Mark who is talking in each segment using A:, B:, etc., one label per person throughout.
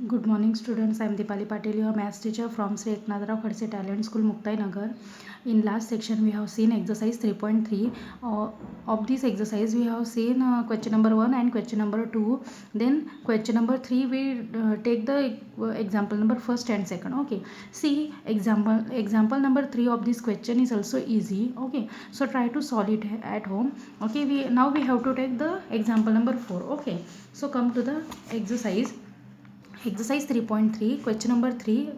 A: Good morning, students. I am Dipali Patil, your maths teacher from Sri Eknatharav Khadse Talent School, Muktai Nagar. In last section, we have seen exercise 3.3. Of this exercise, we have seen question number 1 and question number 2. Then question number 3, we take the example number first and second. Okay. See, example number 3 of this question is also easy. Okay. So try to solve it at home. Okay. Now we have to take the example number 4. Okay. So come to the exercise 3.3 question number 3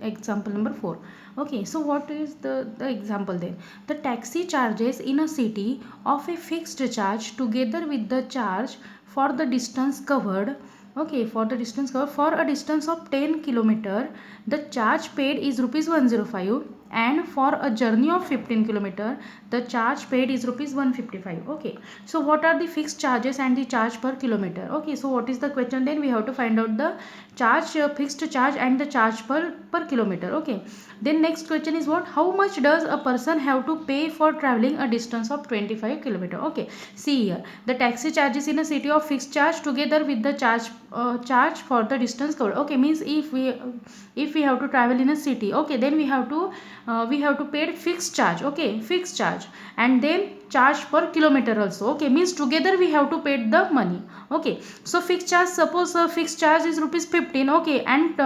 A: example number 4. Okay, so what is the example then? The taxi charges in a city of a fixed charge together with the charge for the distance covered. Okay, for the distance covered for a distance of 10 kilometer, the charge paid is rupees 105, and for a journey of 15 kilometer, the charge paid is rupees 155. Okay, so what are the fixed charges and the charge per kilometer? Okay, so what is the question then? We have to find out the charge, fixed charge and the charge per kilometer. Okay, then next question is what? How much does a person have to pay for traveling a distance of 25 kilometer? Okay, see here, the taxi charges in a city of fixed charge together with the charge for the distance covered. Okay, means if we have to travel in a city, okay, then we have to pay fixed charge. Okay, fixed charge, and then charge per kilometer also. Okay, means together we have to pay the money. Okay, so fixed charge, suppose fixed charge is rupees 15. Okay, and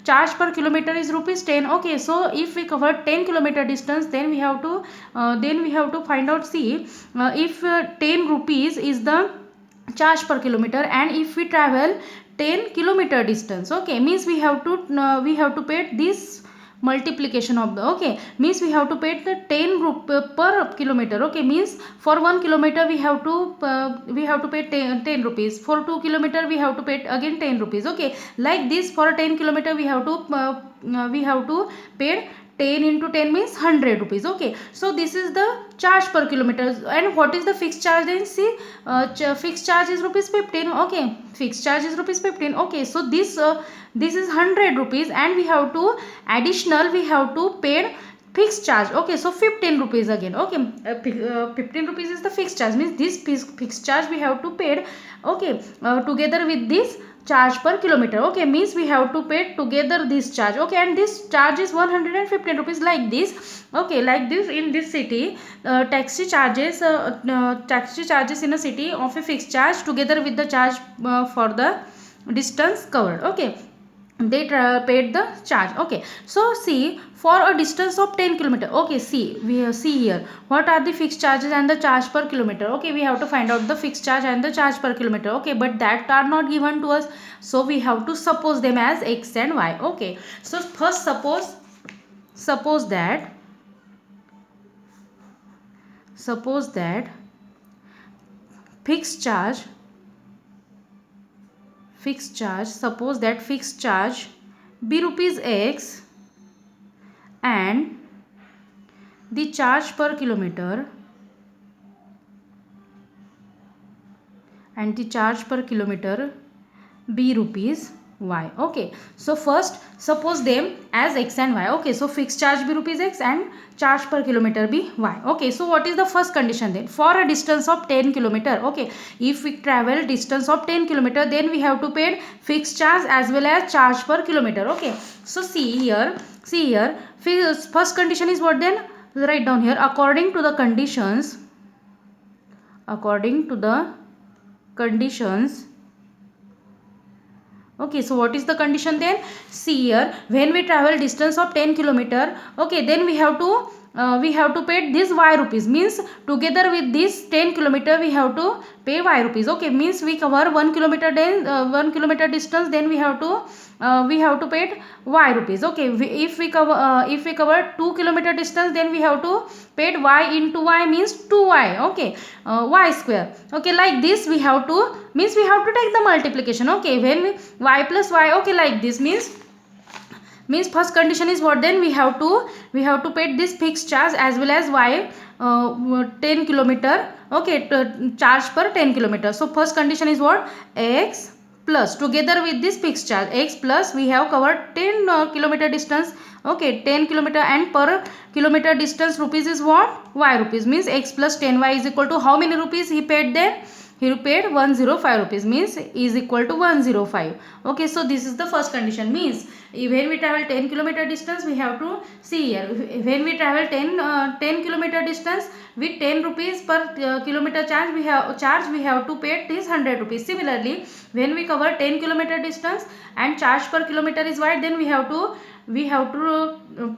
A: charge per kilometer is rupees 10. Okay, so if we cover 10 kilometer distance, then we have to find out. See, if 10 rupees is the charge per kilometer, and if we travel 10 kilometer distance, okay, means we have to pay this multiplication of the, okay, means we have to pay the 10 per kilometer. Okay, means for 1 kilometer we have to pay 10 rupees. For 2 kilometer we have to pay again 10 rupees. Okay, like this, for 10 kilometer we have to pay 10 into 10 means 100 rupees. Okay, so this is the charge per kilometer. And what is the fixed charge then? See, fixed charge is rupees 15. Okay, fixed charge is rupees 15. Okay, so this is 100 rupees, and we have to pay fixed charge. Okay, so 15 rupees again. Okay, 15 rupees is the fixed charge, means this fixed charge we have to pay. Okay, together with this charge per kilometer. Okay, means we have to pay together this charge. Okay, and this charge is 115 rupees, like this. Okay, like this, in this city, taxi charges in a city of a fixed charge together with the charge for the distance covered. Okay, they paid the charge. Okay, so see, for a distance of 10 kilometer. Okay, see, see here, what are the fixed charges and the charge per kilometer? Okay, we have to find out the fixed charge and the charge per kilometer. Okay, but that are not given to us, so we have to suppose them as x and y. Okay, so first suppose that fixed charge suppose that fixed charge be rupees x, and the charge per kilometer be rupees y. Okay, so first suppose them as x and y. Okay, so fixed charge be rupees x and charge per kilometer be y. Okay, so what is the first condition then? For a distance of 10 kilometer, okay, if we travel distance of 10 kilometer, then we have to pay fixed charge as well as charge per kilometer. Okay, so see here, first condition is what then? Write down here, according to the conditions. Okay, so what is the condition then? See here, when we travel distance of 10 kilometer, okay, then we have to pay this y rupees, means together with this 10 kilometer we have to pay y rupees. Okay, means we cover 1 kilometer distance, then we have to pay y rupees. Okay, if we cover 2 kilometer distance, then we have to pay y into y, means 2y. Okay, y square. Okay, like this we have to take the multiplication. Okay, when y plus y, okay, like this, means first condition is what then? We have to pay this fixed charge as well as y 10 kilometer. Okay, charge per 10 kilometer. So first condition is what? X plus, together with this fixed charge, x plus, we have covered 10 kilometer distance. Okay, 10 kilometer, and per kilometer distance rupees is what? Y rupees, means x plus 10y is equal to how many rupees he paid there? he paid 105 rupees, means is equal to 105. Okay, so this is the first condition, means when we travel 10 kilometer distance, we have to see here, when we travel 10 kilometer distance with 10 rupees per kilometer charge, we have to pay this 100 rupees. Similarly, when we cover 10 kilometer distance and charge per kilometer is y, then we have to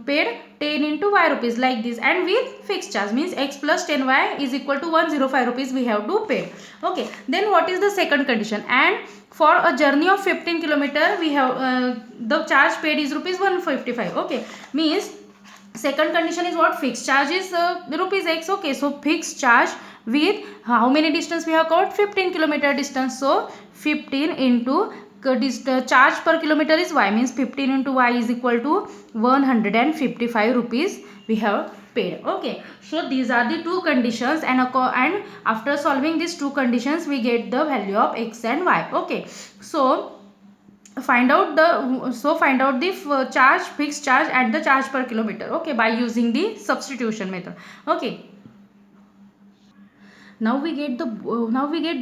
A: paid 10 into y rupees, like this, and with fixed charge, means x plus 10y is equal to 105 rupees we have to pay. Okay, then what is the second condition? And for a journey of 15 kilometer, we have the charge paid is rupees 155. Okay, means second condition is what? Fixed charge is rupees x. Okay, so fixed charge with how many distance we have covered? 15 kilometer distance. So 15 into charge per kilometer is y, means 15 into y is equal to 155 rupees we have paid. Okay, so these are the two conditions, and after solving these two conditions we get the value of x and y. Okay, so find out the charge, fixed charge and the charge per kilometer. Okay, by using the substitution method. Okay, now we get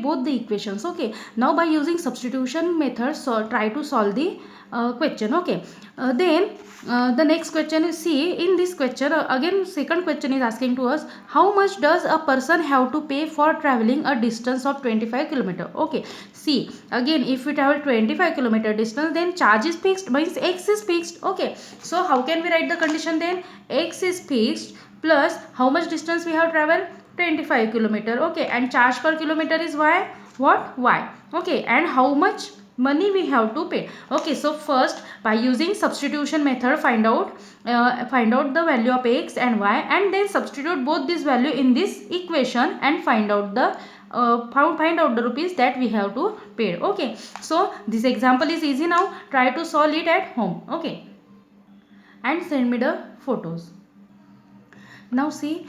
A: both the equations. Okay, now by using substitution method, so try to solve the question. Okay, then the next question is, see, in this question again second question is asking to us, how much does a person have to pay for traveling a distance of 25 kilometer? Okay, see, again if we travel 25 kilometer distance, then charge is fixed, means x is fixed. Okay, so how can we write the condition then? X is fixed plus how much distance we have traveled? 25 kilometer. Okay, and charge per kilometer is y, what? Y. Okay, and how much money we have to pay? Okay, so first by using substitution method, find out the value of x and y, and then substitute both this value in this equation and find out the rupees that we have to pay. Okay, so this example is easy. Now try to solve it at home. Okay, and send me the photos. Now see,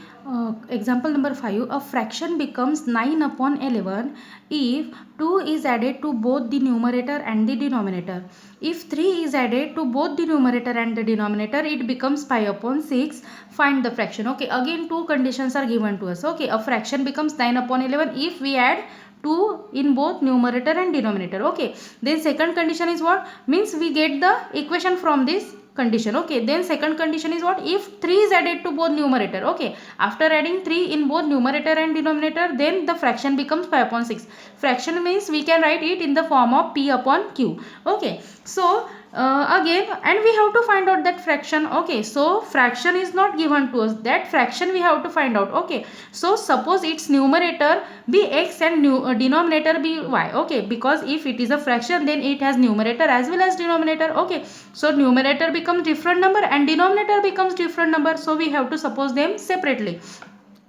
A: example number 5, a fraction becomes 9 upon 11 if 2 is added to both the numerator and the denominator. If 3 is added to both the numerator and the denominator, it becomes pi upon 6. Find the fraction. Okay, again two conditions are given to us. Okay, a fraction becomes 9 upon 11 if we add 2 in both numerator and denominator. Okay, then second condition is what? Means we get the equation from this condition. Okay, then second condition is what? If 3 is added to both numerator. Okay, after adding 3 in both numerator and denominator, then the fraction becomes pi upon 6. Fraction means we can write it in the form of p upon q. Okay, so again, and we have to find out that fraction. Okay, so fraction is not given to us, that fraction we have to find out. Okay, so suppose its numerator be x and denominator be y. Okay, because if it is a fraction, then it has numerator as well as denominator. Okay, so numerator becomes different number and denominator becomes different number, so we have to suppose them separately.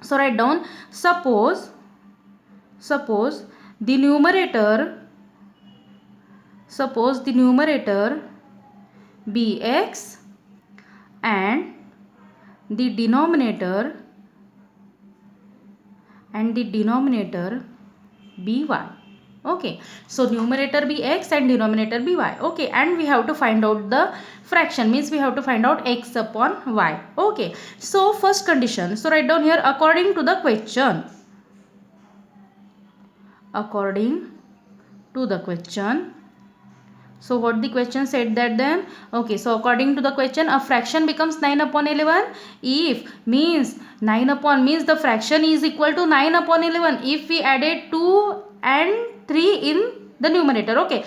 A: So write down, suppose the numerator be x and the denominator be y. Okay, so numerator be x and denominator be y. Okay, and we have to find out the fraction, means we have to find out x upon y. Okay, so first condition, so write down here, according to the question. So what the question said that then? Okay, so according to the question, a fraction becomes 9 upon 11 if, means 9 upon means the fraction is equal to 9 upon 11 if we added 2 and 3 in the numerator. Okay,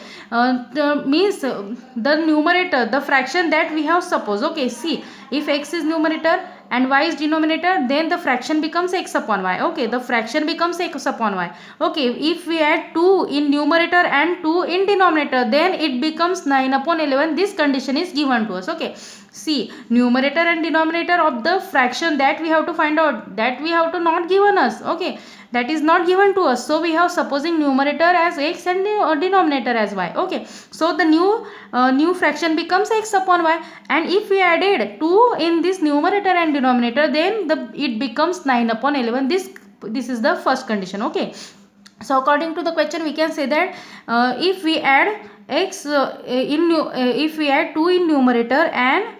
A: means the numerator, the fraction that we have supposed. Okay, see, if x is numerator and y is denominator, then the fraction becomes x upon y. Okay, the fraction becomes x upon y. Okay, if we add 2 in numerator and 2 in denominator, then it becomes 9 upon 11. This condition is given to us. Okay, see, numerator and denominator of the fraction that we have to find out, that we have to not given us. Okay, that is not given to us, so we have supposing numerator as x and denominator as y. Okay, so the new fraction becomes x upon y, and if we added 2 in this numerator and denominator, then it becomes 9 upon 11. This is the first condition. Okay, so according to the question, we can say that if we add x if we add 2 in numerator and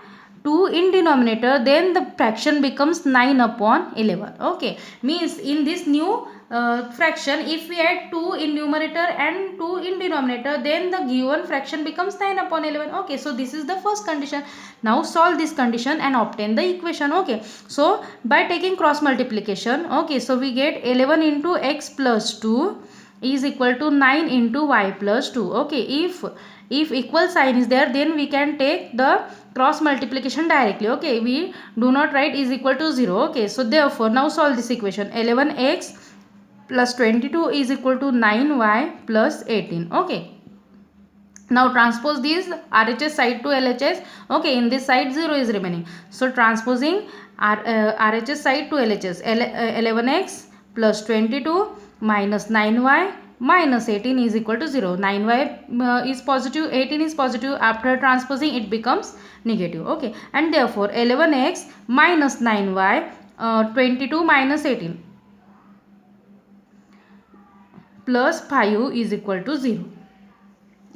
A: 2 in denominator, then the fraction becomes 9 upon 11. Okay, means in this new fraction, if we add 2 in numerator and 2 in denominator, then the given fraction becomes 9 upon 11. Okay, so this is the first condition. Now solve this condition and obtain the equation. Okay, so by taking cross multiplication, okay, so we get 11 into x plus 2 is equal to 9 into y plus 2. Okay, if equal sign is there, then we can take the cross multiplication directly. Okay, we do not write is equal to 0. Okay, so therefore now solve this equation. 11x plus 22 is equal to 9y plus 18. Okay, now transpose these RHS side to LHS. Okay, in this side 0 is remaining, so transposing RHS side to LHS. 11x plus 22 minus 9y minus 18 is equal to 0. 9y is positive, 18 is positive. After transposing it becomes negative. Okay, and therefore 11x minus 9y, 22 minus 18 plus 5 is equal to 0.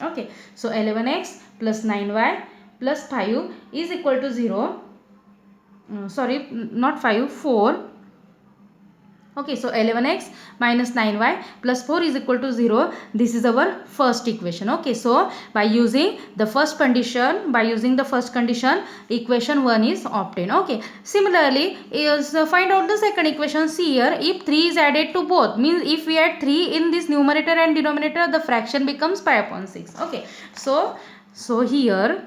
A: Okay, so 11x plus 9y plus 5 is equal to 0. Sorry, not 5, 4. Okay, so 11x minus 9y plus 4 is equal to 0. This is our first equation. Okay, so by using the first condition, equation 1 is obtained. Okay, similarly, find out the second equation. See here, if 3 is added to both, means if we add 3 in this numerator and denominator, the fraction becomes pi upon 6. Okay, so here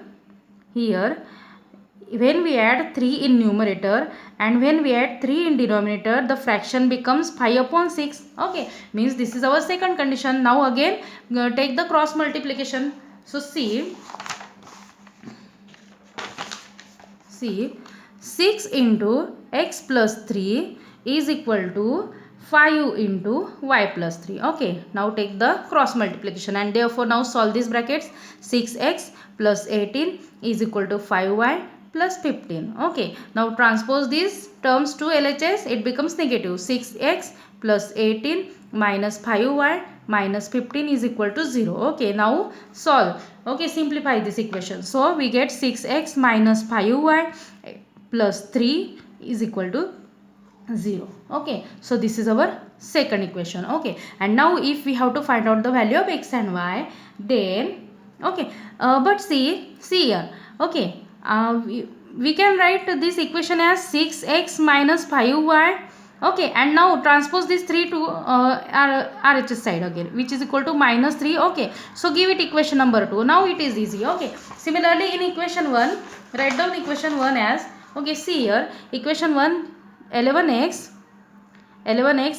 A: when we add 3 in numerator and when we add 3 in denominator, the fraction becomes pi upon 6. Okay, means this is our second condition. Now again take the cross multiplication. So see 6 into x plus 3 is equal to 5 into y plus 3. Okay, now take the cross multiplication and therefore now solve these brackets. 6x plus 18 is equal to 5y plus 15. Okay, now transpose these terms to LHS, it becomes negative. 6x plus 18 minus 5y minus 15 is equal to 0. Okay, now solve. Okay, simplify this equation. So we get 6x minus 5y plus 3 is equal to 0. Okay, so this is our second equation. Okay, and now if we have to find out the value of x and y, then okay, but see here. Okay, we can write this equation as 6x minus 5y. Okay, and now transpose this 3 to RHS side again, which is equal to minus 3. Okay, so give it equation number 2. Now it is easy. Okay, similarly in equation 1, write down equation 1 as, okay, see here, equation 1, 11x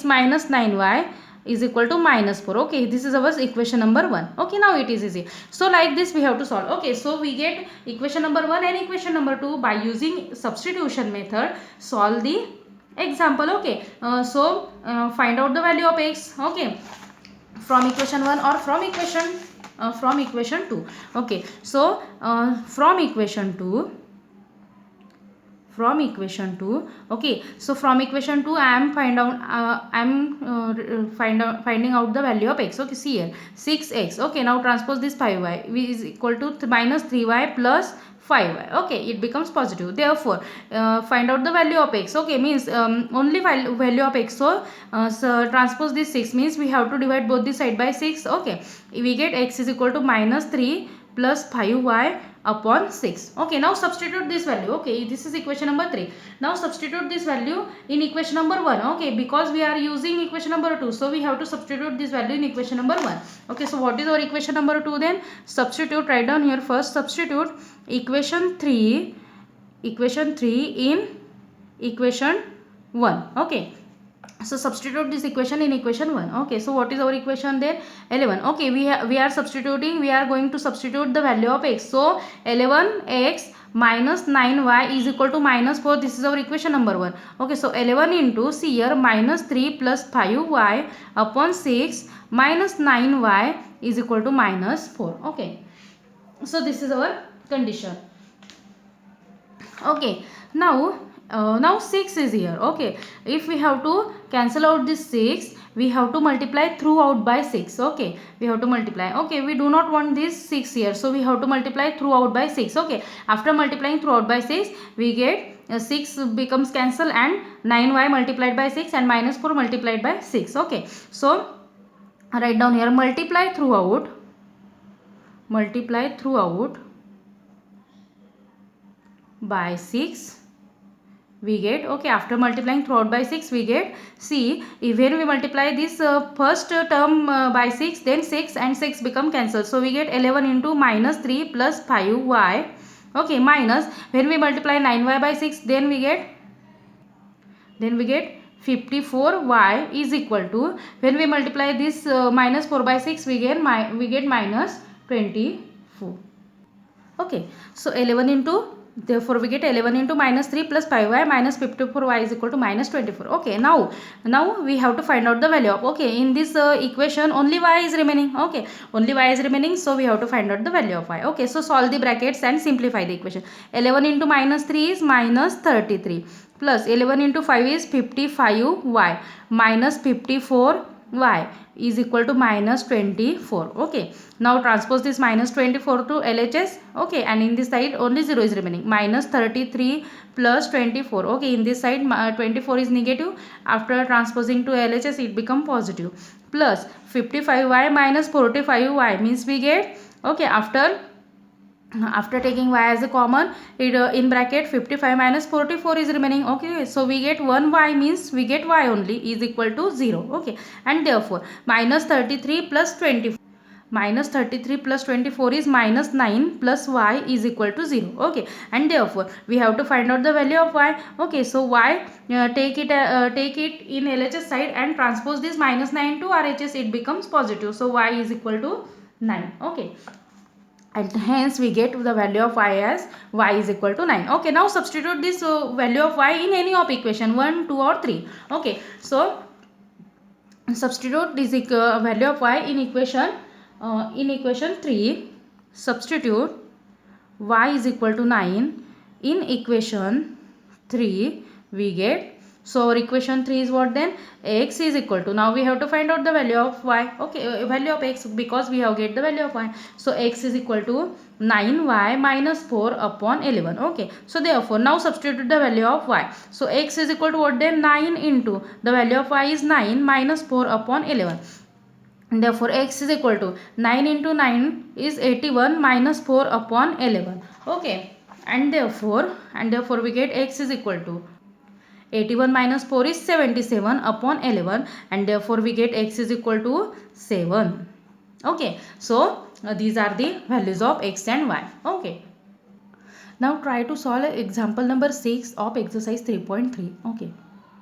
A: minus 9y is equal to minus 4. Okay, this is our equation number 1. Okay, now it is easy. So like this we have to solve. Okay, so we get equation number 1 and equation number 2 by using substitution method. Solve the example. Okay, find out the value of x. Okay, from equation 1 or from equation 2. Okay, so from equation 2. Okay, so from equation 2 I am finding out the value of x. Okay, see here, 6x. Okay, now transpose this 5y is equal to minus 3y plus 5y. Okay, it becomes positive. Therefore find out the value of x. Okay, means only value of x. So transpose this 6 means we have to divide both the side by 6. Okay, we get x is equal to minus 3 plus 5y upon 6. Okay, now substitute this value. Okay, this is equation number 3. Now substitute this value in equation number 1. Okay, because we are using equation number 2, so we have to substitute this value in equation number 1. Okay, so what is our equation number 2 then? Substitute, write down here first, substitute equation 3 in equation 1. Okay, so substitute this equation in equation 1. Okay, so what is our equation there? 11. Okay, we are going to substitute the value of x. So 11x minus 9y is equal to minus 4. This is our equation number 1. Okay, so 11 into, see here, minus 3 plus 5y upon 6 minus 9y is equal to minus 4. Okay, so this is our condition. Okay, now Now 6 is here. Okay, if we have to cancel out this 6, we have to multiply throughout by 6. Okay, we have to multiply. Okay, we do not want this 6 here, so we have to multiply throughout by 6. Okay, after multiplying throughout by 6, we get 6 becomes cancel and 9y multiplied by 6 and minus 4 multiplied by 6. Okay, so write down here, multiply throughout by 6 we get. Okay, after multiplying throughout by 6 we get, see, when we multiply this first term by 6, then 6 and 6 become cancelled, so we get 11 into minus 3 plus 5y. Okay, minus, when we multiply 9y by 6, then we get 54y is equal to, when we multiply this minus 4 by 6, we get minus 24. Okay, so 11 into, therefore we get 11 into minus 3 plus 5y minus 54y is equal to minus 24. Okay, now we have to find out the value of, okay, in this equation only y is remaining. Okay, only y is remaining, so we have to find out the value of y. Okay, so solve the brackets and simplify the equation. 11 into minus 3 is minus 33 plus 11 into 5 is 55y minus 54y is equal to minus 24. Okay, now transpose this minus 24 to LHS. Okay, and in this side only 0 is remaining. Minus 33 plus 24. Okay, in this side 24 is negative. After transposing to LHS it become positive. Plus 55y minus 45y means we get, okay, after taking y as a common, it in bracket 55 minus 44 is remaining. Okay, so we get 1y means we get y only is equal to 0. Okay, and therefore minus 33 plus 24 is minus 9 plus y is equal to 0. Okay, and therefore we have to find out the value of y. Okay, so y, take it in LHS side and transpose this minus 9 to RHS, it becomes positive, so y is equal to 9. Okay, and hence we get the value of y as y is equal to 9. Okay, now substitute this value of y in any of equation 1, 2 or 3. Okay, so substitute this value of y in equation 3. Substitute y is equal to 9 in equation 3 we get. So our equation 3 is what then? X is equal to, now we have to find out the value of y. Okay, value of x, because we have get the value of y. So x is equal to 9y minus 4 upon 11. Okay, so therefore now substitute the value of y. So x is equal to what then? 9 into, the value of y is 9 minus 4 upon 11. And therefore x is equal to 9 into 9 is 81 minus 4 upon 11. Okay, and therefore we get x is equal to 81 minus 4 is 77 upon 11, and therefore we get x is equal to 7. Okay, so these are the values of x and y. Okay, now try to solve example number 6 of exercise 3.3. Okay.